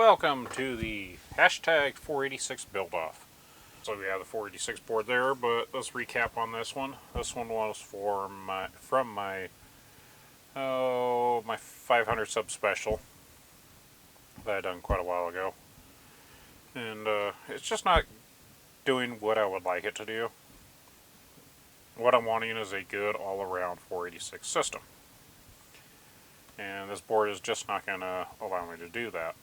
Welcome to the hashtag 486 build off. So we have the 486 board there, but let's recap on this one. This one was from my 500 sub special that I done quite a while ago, and it's just not doing what I would like it to do. What I'm wanting is a good all-around 486 system, and this board is just not going to allow me to do that.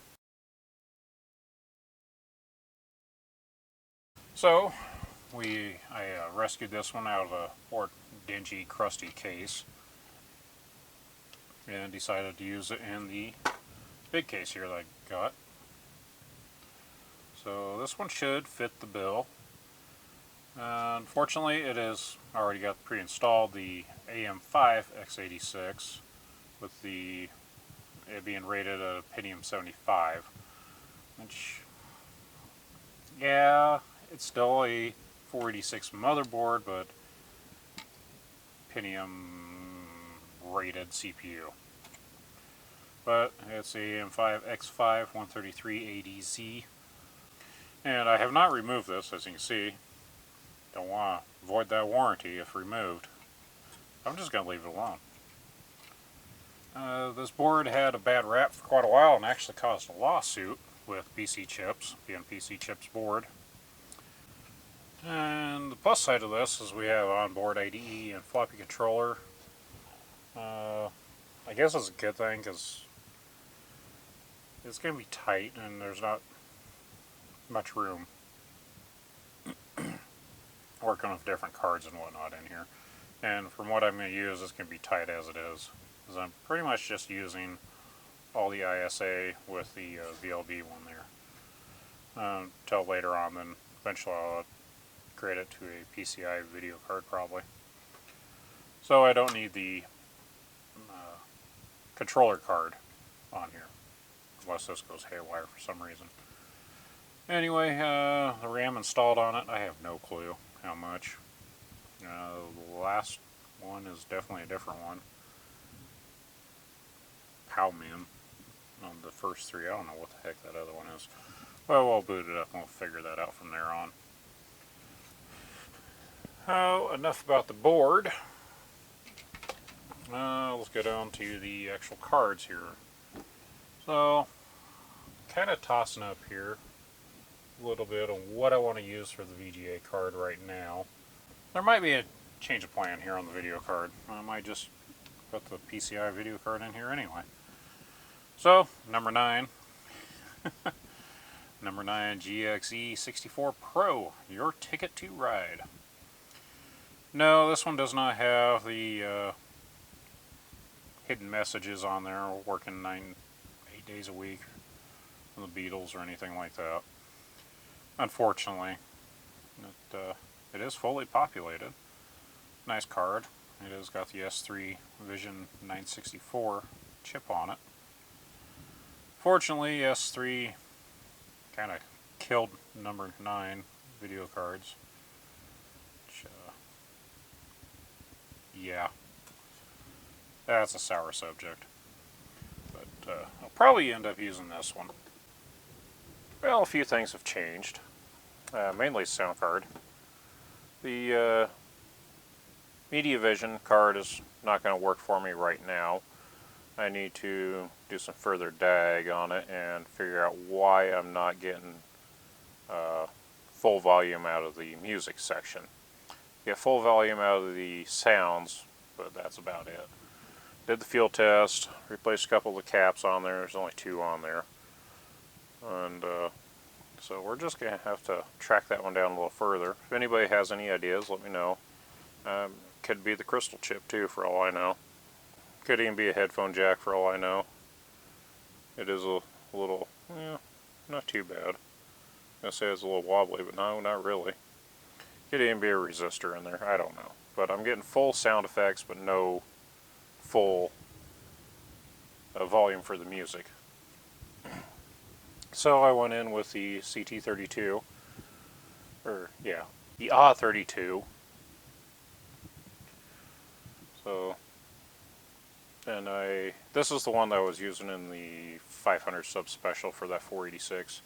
So, I rescued this one out of a more dingy, crusty case and decided to use it in the big case here that I got. So this one should fit the bill. Unfortunately, it is already got pre-installed the AM5 x86 with it being rated a Pentium 75, which, yeah, it's still a 486 motherboard, but Pentium rated CPU. But it's a AM5 X5 133ADZ. And I have not removed this, as you can see. Don't want to void that warranty if removed. I'm just going to leave it alone. This board had a bad rap for quite a while and actually caused a lawsuit with PC Chips, being PC Chips board. And the plus side of this is we have onboard IDE and floppy controller. I guess it's a good thing because it's going to be tight and there's not much room working with different cards and whatnot in here. And from what I'm going to use, it's going to be tight as it is, because I'm pretty much just using all the ISA with the VLD one there. Until later on, then eventually I'll upgrade it to a PCI video card probably. So I don't need the controller card on here, unless this goes haywire for some reason. Anyway, the RAM installed on it, I have no clue how much. The last one is definitely a different one. Powman on the first three. I don't know what the heck that other one is. Well, we'll boot it up and we'll figure that out from there on. Oh, enough about the board. Let's go down to the actual cards here. So, kind of tossing up here a little bit on what I want to use for the VGA card right now. There might be a change of plan here on the video card. I might just put the PCI video card in here anyway. So, number 9. Number 9 GXE64 Pro, your ticket to ride. No, this one does not have the hidden messages on there, working 8 days a week from the Beatles or anything like that. Unfortunately, it is fully populated. Nice card. It has got the S3 Vision 964 chip on it. Fortunately, S3 kind of killed number 9 video cards. Which, yeah, that's a sour subject. But I'll probably end up using this one. Well, a few things have changed. Mainly sound card. The MediaVision card is not going to work for me right now. I need to do some further DAG on it and figure out why I'm not getting full volume out of the music section. Get full volume out of the sounds, but that's about it. Did the field test, replaced a couple of the caps on there. There's only 2 on there. And so we're just going to have to track that one down a little further. If anybody has any ideas, let me know. Could be the crystal chip too, for all I know. Could even be a headphone jack, for all I know. It is a little, yeah, not too bad. I say it's a little wobbly, but no, not really. Could even be a resistor in there, I don't know. But I'm getting full sound effects, but no full volume for the music. So I went in with the CT32, or yeah, the AH32. So and this is the one that I was using in the 500 sub special for that 486.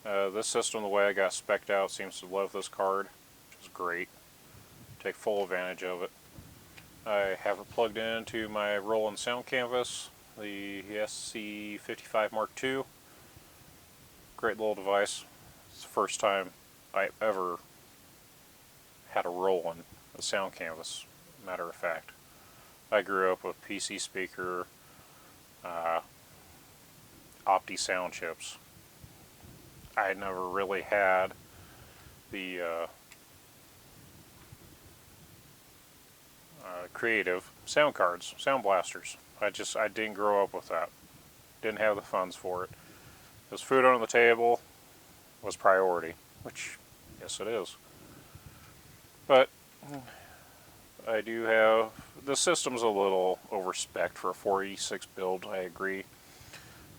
This system, the way I got spec'd out, seems to love this card, which is great. Take full advantage of it. I have it plugged into my Roland sound canvas, the SC55 Mark II. Great little device. It's the first time I ever had a Roland, a sound canvas, matter of fact. I grew up with PC speaker, Opti sound chips. I had never really had the creative sound cards, sound blasters. I didn't grow up with that. Didn't have the funds for it. Because food on the table was priority, which, yes it is. But I do have, the system's a little overspec'd for a 486 build, I agree.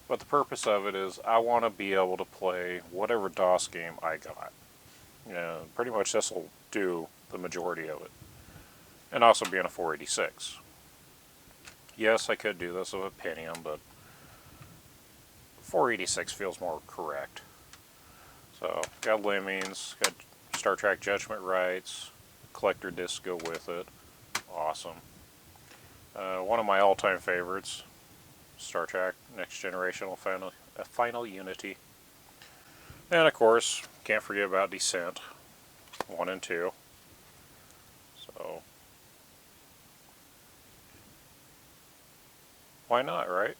But the purpose of it is I want to be able to play whatever DOS game I got. You know, pretty much this will do the majority of it. And also being a 486. Yes, I could do this with a Pentium, but 486 feels more correct. So, got Lemmings, got Star Trek Judgment Rights, collector discs go with it. Awesome. One of my all-time favorites, Star Trek Next Generation Final Unity. And of course, can't forget about Descent 1 and 2. So, why not, right?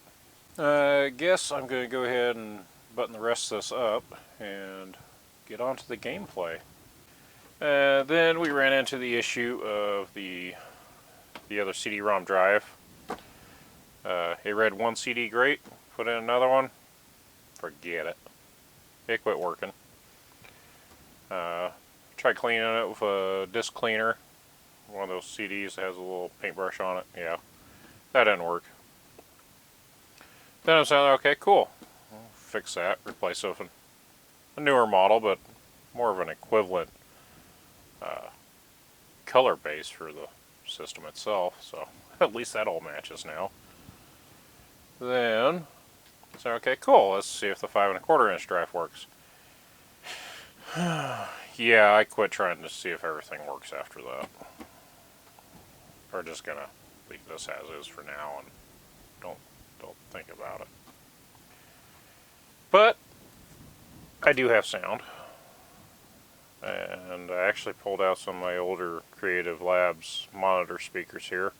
I guess I'm going to go ahead and button the rest of this up and get on to the gameplay. Then we ran into the issue of the other CD-ROM drive. It read one CD great, put in another one, forget it. It quit working. Tried cleaning it with a disc cleaner, one of those CDs that has a little paintbrush on it. Yeah, that didn't work. Then I was like, okay, cool. I'll fix that, replace it with a newer model, but more of an equivalent color base for the system itself. So at least that all matches now. Then, so okay, cool. Let's see if the 5 1/4 inch drive works. Yeah, I quit trying to see if everything works after that. We're just gonna leave this as is for now and don't think about it. But I do have sound, and I actually pulled out some of my older Creative Labs monitor speakers here,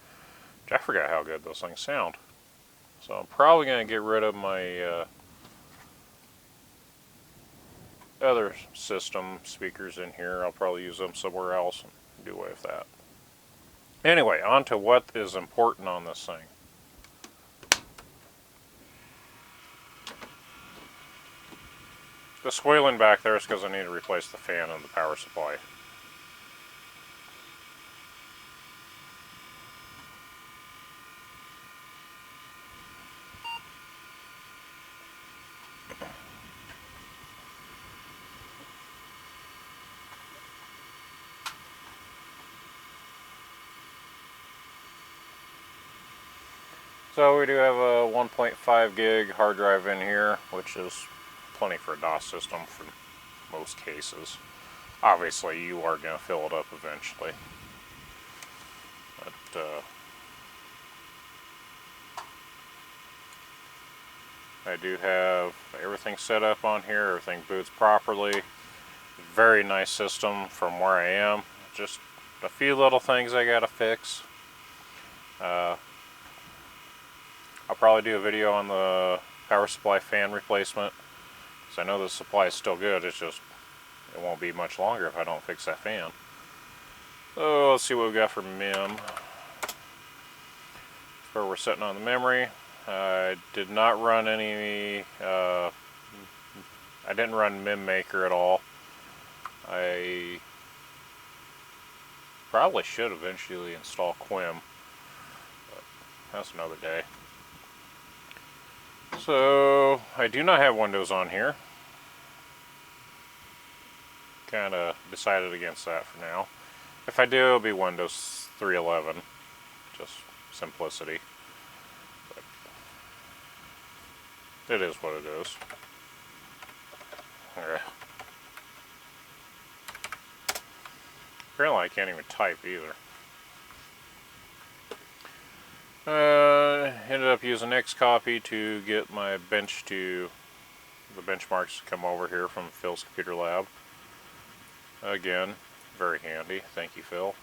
which I forgot how good those things sound. So I'm probably going to get rid of my other system speakers in here. I'll probably use them somewhere else and do away with that. Anyway, on to what is important on this thing. The squealing back there is because I need to replace the fan and the power supply. So we do have a 1.5 gig hard drive in here, which is plenty for a DOS system for most cases. Obviously you are going to fill it up eventually. But I do have everything set up on here, everything boots properly. Very nice system from where I am. Just a few little things I gotta fix. I'll probably do a video on the power supply fan replacement, because I know the supply is still good, it's just it won't be much longer if I don't fix that fan. So let's see what we got for MIM. Where we're sitting on the memory. I did not run any, I didn't run MIM Maker at all. I probably should eventually install Quim, but that's another day. So I do not have Windows on here. Kind of decided against that for now. If I do, it'll be Windows 3.11, just simplicity. It is what it is. Yeah. Apparently I can't even type either. Ended up using Xcopy to get my the benchmarks to come over here from Phil's Computer Lab. Again, very handy. Thank you, Phil.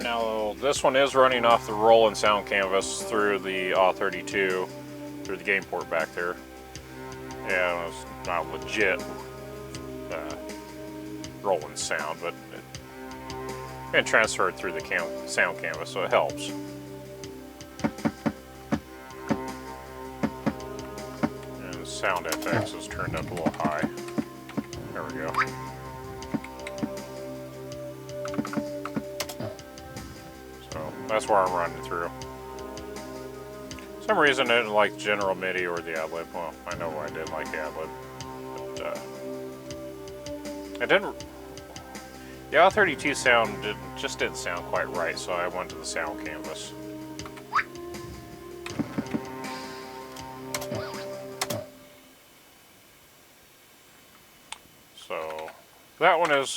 Now, this one is running off the Roland sound canvas through the AW32, through the game port back there. Yeah, it's not legit Roland sound, but it transferred through the sound canvas, so it helps. And the sound FX is turned up a little high. There we go. So that's where I'm running through. For some reason I didn't like General MIDI or the AdLib. Well, I know why I didn't like the AdLib, but I didn't. The AW32 sound just didn't sound quite right, so I went to the sound canvas. So that one is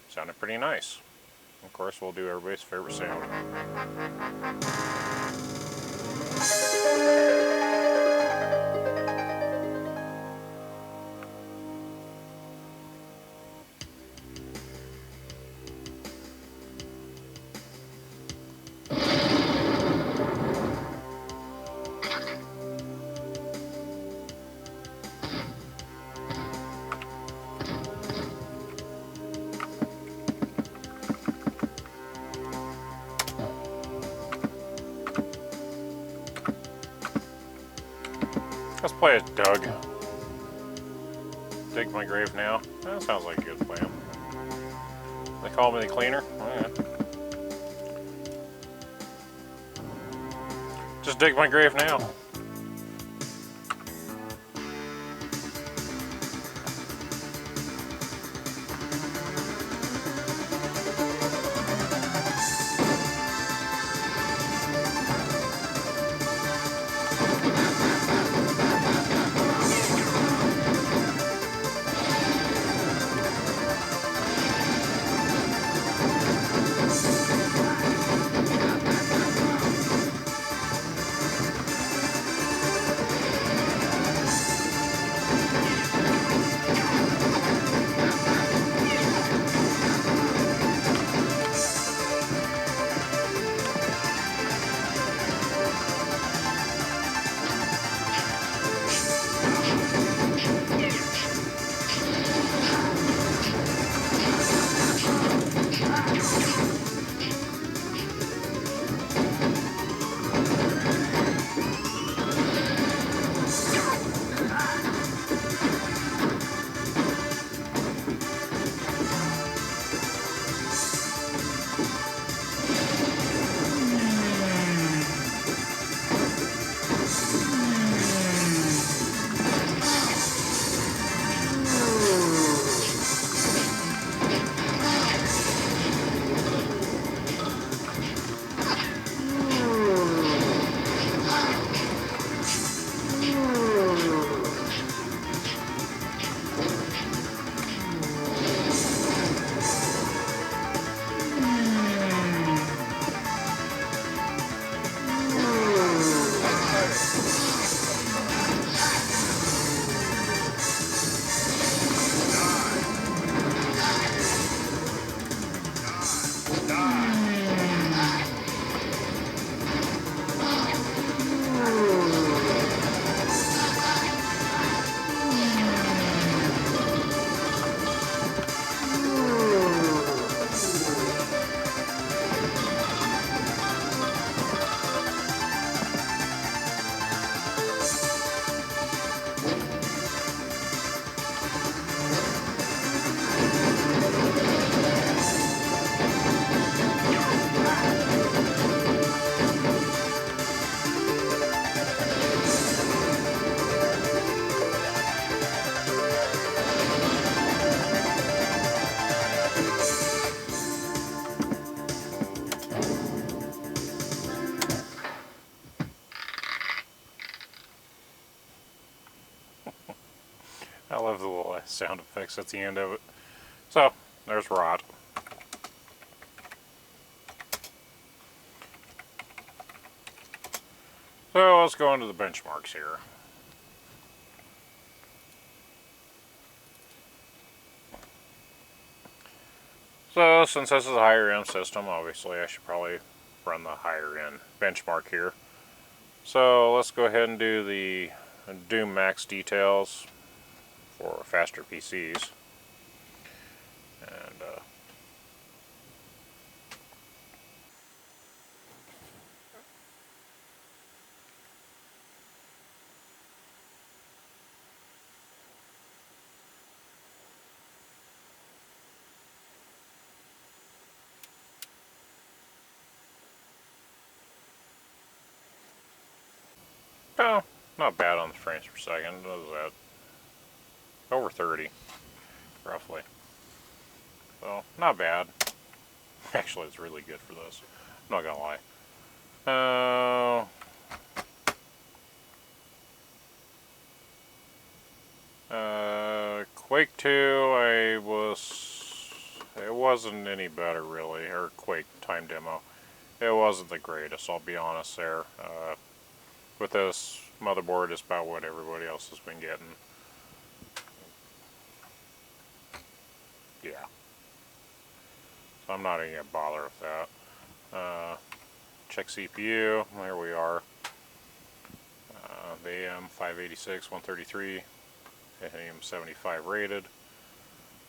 sounded pretty nice. Of course, we'll do everybody's favorite sound. Let's play as Doug. Dig my grave now. That sounds like a good plan. They call me the cleaner? Oh, yeah. Just dig my grave now. sound effects at the end of it. So, there's rot. So let's go into the benchmarks here. So since this is a higher end system, obviously I should probably run the higher end benchmark here. So let's go ahead and do the Doom Max details for faster PCs. And oh, not bad on the frames per second. What is that? Over 30, roughly. So, not bad. Actually, it's really good for this. I'm not gonna lie. Quake 2, it wasn't any better really, or Quake time demo. It wasn't the greatest, I'll be honest there. With this motherboard, it's about what everybody else has been getting. Yeah. So I'm not even gonna bother with that. Check CPU, there we are. The AM586, 133, AM75 rated.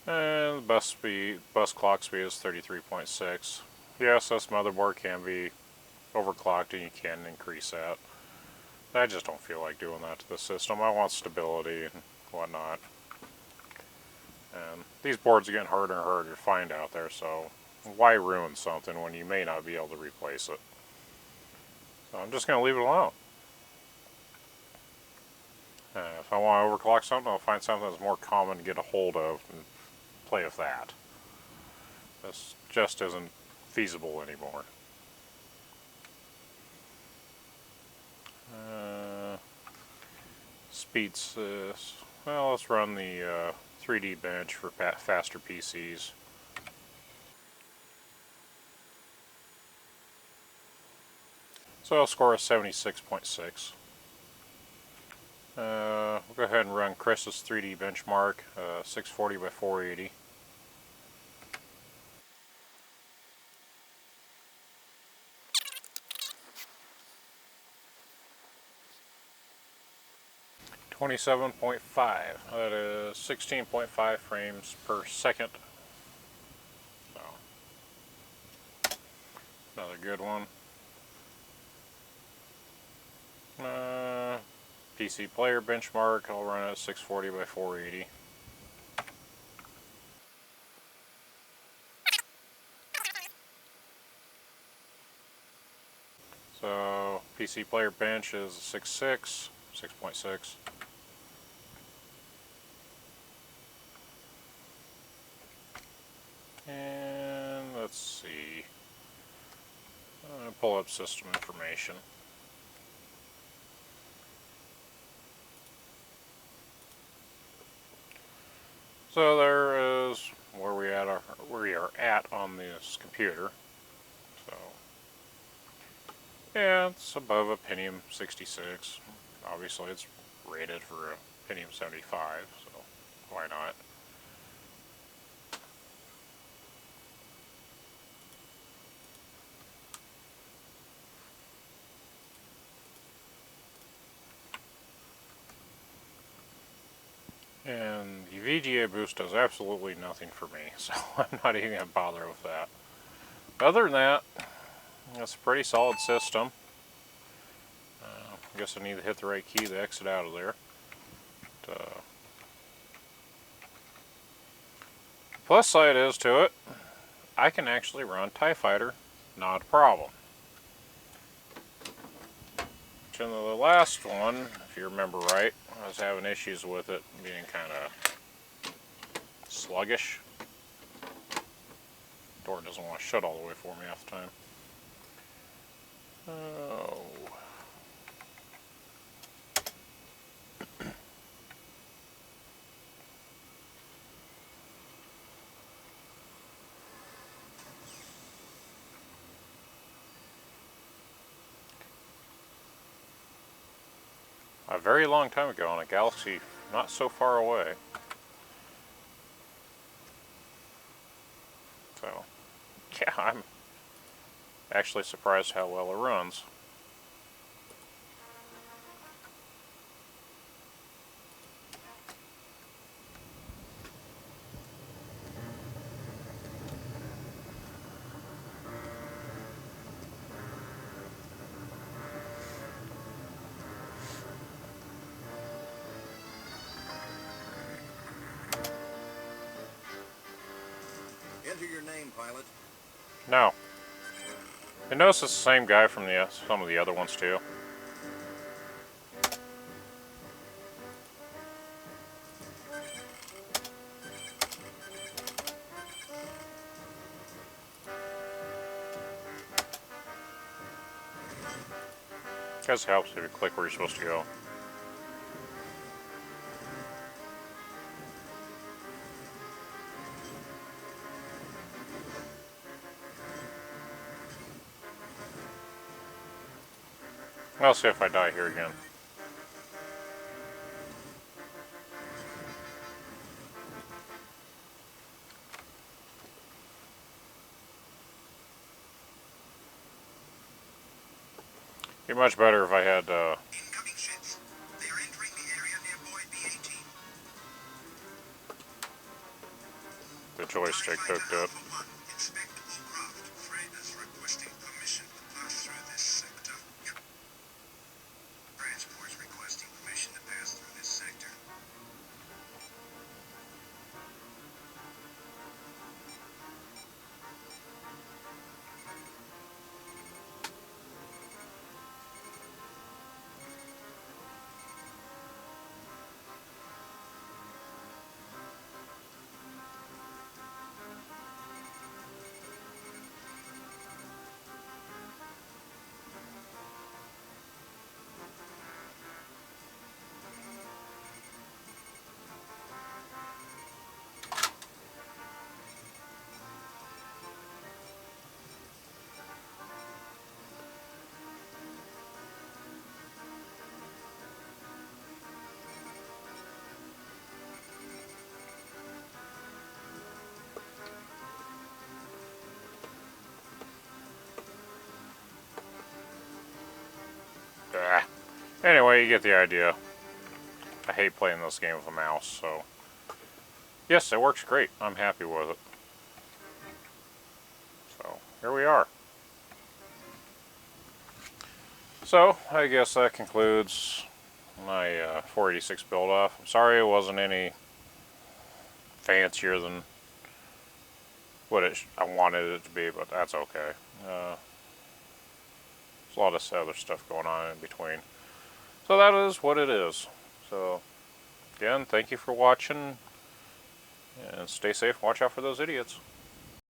And the bus clock speed is 33.6. Yes, this motherboard can be overclocked and you can increase that. I just don't feel like doing that to the system. I want stability and whatnot. And these boards are getting harder and harder to find out there, so why ruin something when you may not be able to replace it? So I'm just going to leave it alone. If I want to overclock something, I'll find something that's more common to get a hold of and play with that. This just isn't feasible anymore. Speeds this. Well, let's run the 3D bench for faster PCs. So I'll score a 76.6. We'll go ahead and run Chris's 3D benchmark, 640 by 480. .5. That is 16.5 frames per second. So, another good one. PC player benchmark, I'll run it at 640 by 480. So PC player bench is 6.6. And let's see. I'm going to pull up system information. So there is where we are at on this computer. So yeah, it's above a Pentium 66. Obviously, it's rated for a Pentium 75, so why not? And the VGA boost does absolutely nothing for me, so I'm not even going to bother with that. Other than that, it's a pretty solid system. I guess I need to hit the right key to exit out of there. But, plus side is to it, I can actually run TIE Fighter, not a problem. In the last one, if you remember right, I was having issues with it being kind of sluggish. Door doesn't want to shut all the way for me half the time. Oh. very long time ago in a galaxy not so far away. So, yeah, I'm actually surprised how well it runs. Enter your name, pilot. No. You notice it's the same guy from some of the other ones too. Guess helps if you click where you're supposed to go. I'll see if I die here again. Be much better if I had Incoming ships. They are entering the area near Void B-18. the joystick hooked up. Alpha 1, inspectable craft. Fred is requesting permission to pass through this sector. Yep. Transport's requesting permission to pass through this sector. Ah. Anyway, you get the idea. I hate playing this game with a mouse, so yes, it works great. I'm happy with it. So here we are. So I guess that concludes my 486 build off. I'm sorry it wasn't any fancier than what I wanted it to be, but that's okay. There's a lot of other stuff going on in between. So that is what it is. So again, thank you for watching, and stay safe. Watch out for those idiots.